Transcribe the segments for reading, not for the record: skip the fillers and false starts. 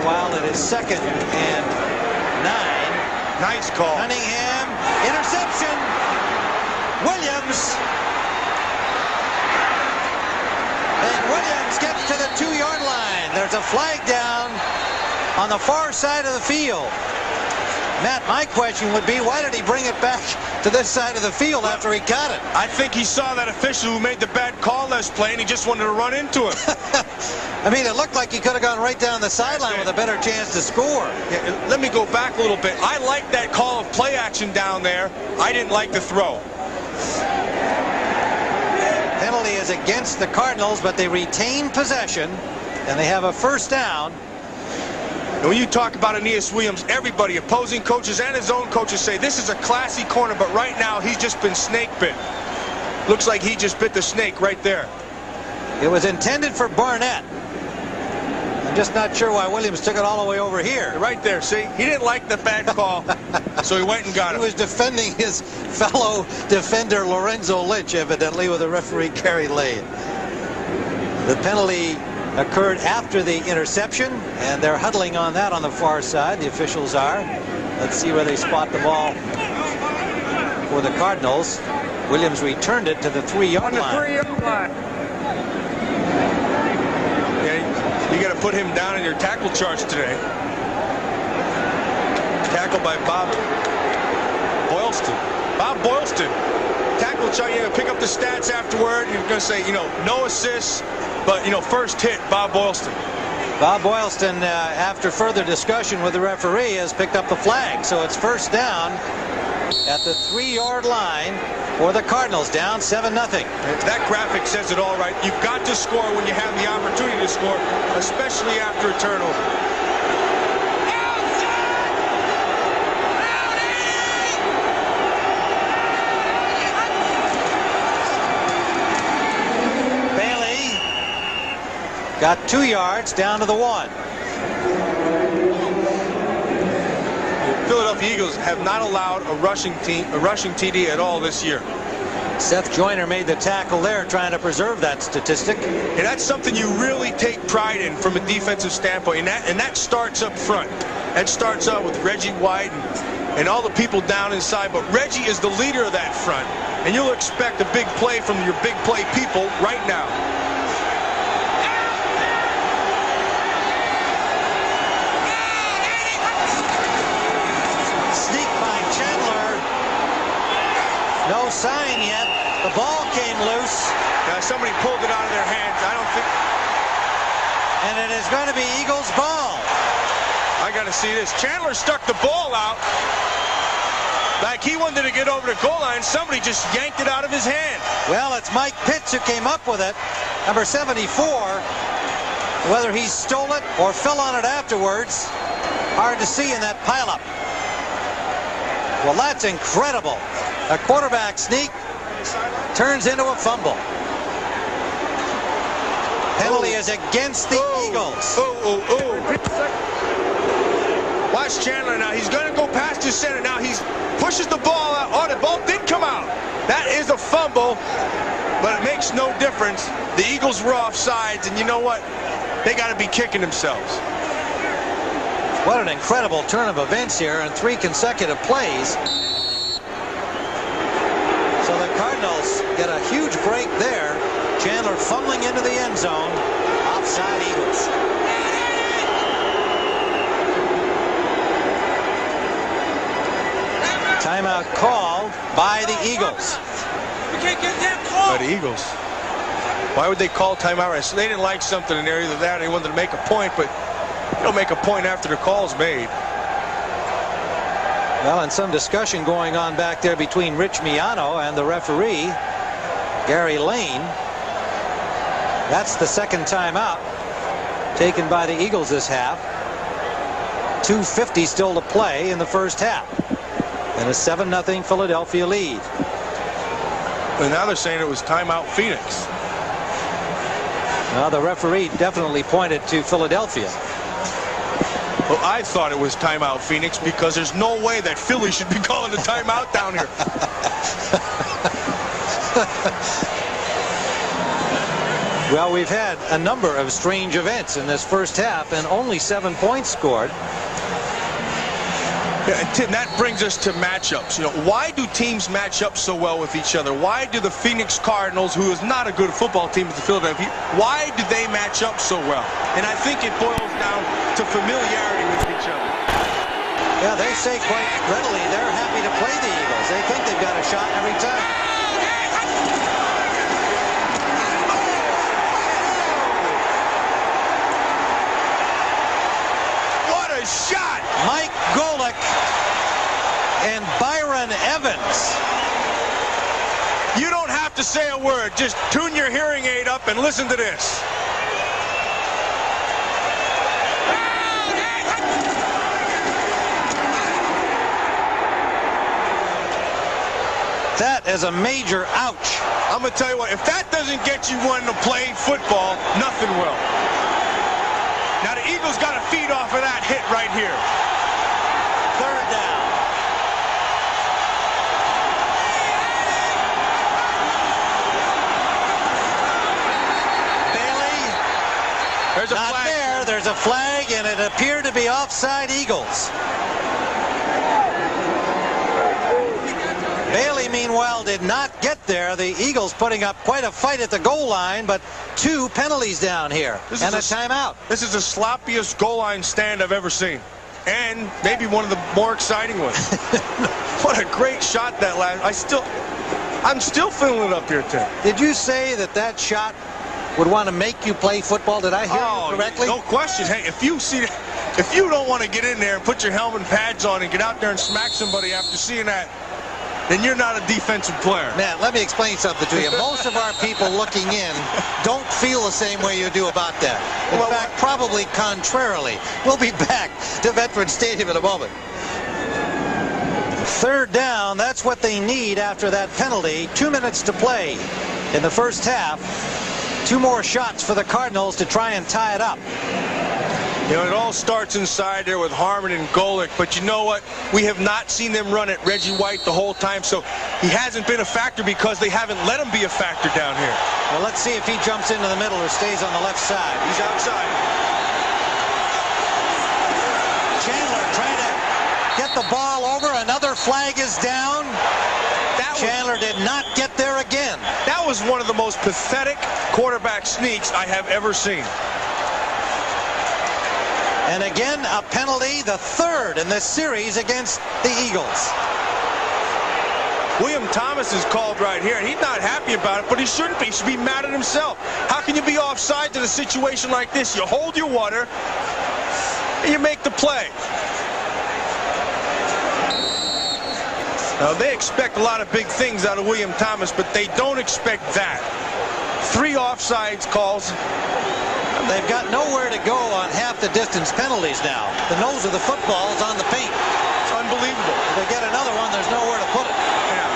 Meanwhile, it is 2nd and 9. Nice call. Cunningham, interception. Williams. And Williams gets to the 2-yard line. There's a flag down on the far side of the field. Matt, my question would be, why did he bring it back to this side of the field after he got it? I think he saw that official who made the bad call last play, and he just wanted to run into him. I mean, it looked like he could have gone right down the sideline with a better chance to score. Yeah, let me go back a little bit. I like that call of play action down there. I didn't like the throw. Penalty is against the Cardinals, but they retain possession, and they have a first down. And when you talk about Aeneas Williams, everybody, opposing coaches and his own coaches, say this is a classy corner, but right now he's just been snake bit. Looks like he just bit the snake right there. It was intended for Barnett. I'm just not sure why Williams took it all the way over here. Right there, see? He didn't like the bad call, so he went and got him. He was defending his fellow defender Lorenzo Lynch, evidently, with the referee Gary Lane. The penalty occurred after the interception, and they're huddling on that on the far side. The officials are. Let's see where they spot the ball for the Cardinals. Williams returned it to the 3-yard line. On the 3-yard line. Yeah, you got to put him down in your tackle charts today. Tackled by Bob Boylston. Bob Boylston. Tackle chart, you know, pick up the stats afterward. You're going to say, you know, no assists. But, you know, first hit, Bob Boylston. Bob Boylston, after further discussion with the referee, has picked up the flag. So it's first down at the 3-yard line for the Cardinals, down 7-0. That graphic says it all right. You've got to score when you have the opportunity to score, especially after a turnover. Got 2 yards down to the 1. Philadelphia Eagles have not allowed a rushing TD at all this year. Seth Joyner made the tackle there, trying to preserve that statistic. And that's something you really take pride in from a defensive standpoint. And that starts up front. That starts out with Reggie White and all the people down inside. But Reggie is the leader of that front. And you'll expect a big play from your big play people right now. No sign yet. The ball came loose. Yeah, somebody pulled it out of their hands. I don't think. And it is going to be Eagles' ball. I got to see this. Chandler stuck the ball out. Like he wanted to get over the goal line. Somebody just yanked it out of his hand. Well, it's Mike Pitts who came up with it. Number 74. Whether he stole it or fell on it afterwards, hard to see in that pileup. Well, that's incredible. A quarterback sneak turns into a fumble. Penalty is against the Eagles. Watch Chandler now. He's going to go past his center. Now he pushes the ball out. Oh, the ball did come out. That is a fumble, but it makes no difference. The Eagles were off sides, and you know what? They got to be kicking themselves. What an incredible turn of events here in 3 consecutive plays. So the Cardinals get a huge break there. Chandler fumbling into the end zone. Offside Eagles. Timeout called by the Eagles. We can't get that call. By the Eagles. Why would they call timeout? So they didn't like something in there, either that or they wanted to make a point, but you don't make a point after the call's made. Well, and some discussion going on back there between Rich Miano and the referee, Gary Lane. That's the second timeout taken by the Eagles this half. 2:50 still to play in the first half. And a 7-0 Philadelphia lead. And now they're saying it was timeout Phoenix. Well, the referee definitely pointed to Philadelphia. Well, I thought it was timeout Phoenix because there's no way that Philly should be calling a timeout down here. Well, we've had a number of strange events in this first half and only 7 points scored. Yeah, and Tim, that brings us to matchups. You know, why do teams match up so well with each other? Why do the Phoenix Cardinals, who is not a good football team as the Philadelphia, why do they match up so well? And I think it boils down to familiarity with each other. Yeah, they say quite readily they're happy to play the Eagles. They think they've got a shot every time. What a shot! Mike Golick and Byron Evans. You don't have to say a word. Just tune your hearing aid up and listen to this. That is a major ouch. I'm going to tell you what, if that doesn't get you wanting to play football, nothing will. Now the Eagles got to feed off of that hit right here. Third down. Bailey. There's a Not flag. there. There's a flag, and it appeared to be offside Eagles. Bailey, meanwhile, did not get there. The Eagles putting up quite a fight at the goal line, but 2 penalties down here and a timeout. This is the sloppiest goal line stand I've ever seen, and maybe one of the more exciting ones. What a great shot that last. I'm still feeling it up here, Tim. Did you say that shot would want to make you play football? Did I hear you correctly? No question. Hey, if you don't want to get in there and put your helmet and pads on and get out there and smack somebody after seeing that, then you're not a defensive player. Man, let me explain something to you. Most of our people looking in don't feel the same way you do about that. In fact, probably contrarily. We'll be back to Veterans Stadium in a moment. Third down, that's what they need after that penalty. 2 minutes to play in the first half. 2 more shots for the Cardinals to try and tie it up. You know, it all starts inside there with Harmon and Golick, but you know what? We have not seen them run at Reggie White the whole time, so he hasn't been a factor because they haven't let him be a factor down here. Well, let's see if he jumps into the middle or stays on the left side. He's outside. Chandler trying to get the ball over. Another flag is down. Chandler did not get there again. That was one of the most pathetic quarterback sneaks I have ever seen. And again, a penalty, the third in this series against the Eagles. William Thomas is called right here, and he's not happy about it, but he shouldn't be. He should be mad at himself. How can you be offside in a situation like this? You hold your water, and you make the play. Now, they expect a lot of big things out of William Thomas, but they don't expect that. 3 offsides calls. They've got nowhere to go on half the distance penalties now. The nose of the football is on the paint. It's unbelievable. If they get another one, there's nowhere to put it. Yeah.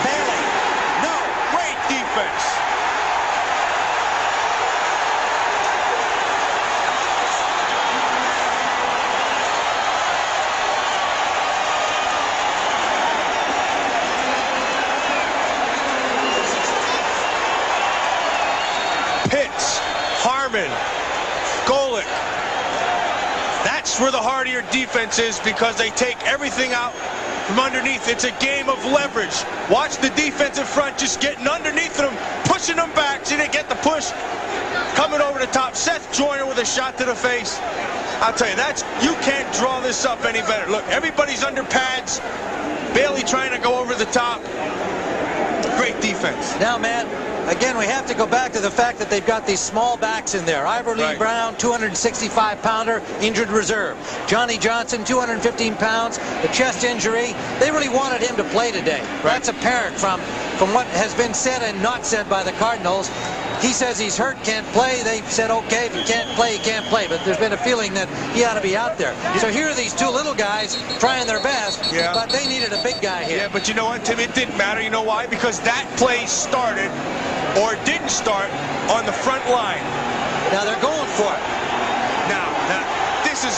Bailey. No. Great defense. Harmon, Golick. That's where the heart of your defense is because they take everything out from underneath. It's a game of leverage. Watch the defensive front just getting underneath them, pushing them back. See, they get the push coming over the top. Seth Joyner with a shot to the face. I'll tell you, you can't draw this up any better. Look, everybody's under pads. Bailey trying to go over the top. Great defense. Now, Matt, again, we have to go back to the fact that they've got these small backs in there. Ivor Lee Brown, 265-pounder, injured reserve. Johnny Johnson, 215 pounds, the chest injury. They really wanted him to play today. That's apparent from what has been said and not said by the Cardinals. He says he's hurt, can't play. They said, okay, if you can't play, you can't play. But there's been a feeling that he ought to be out there. So here are these 2 little guys trying their best, but they needed a big guy here. Yeah, but you know what, Tim? It didn't matter. You know why? Because that play started or didn't start on the front line. Now they're going for it. Now this is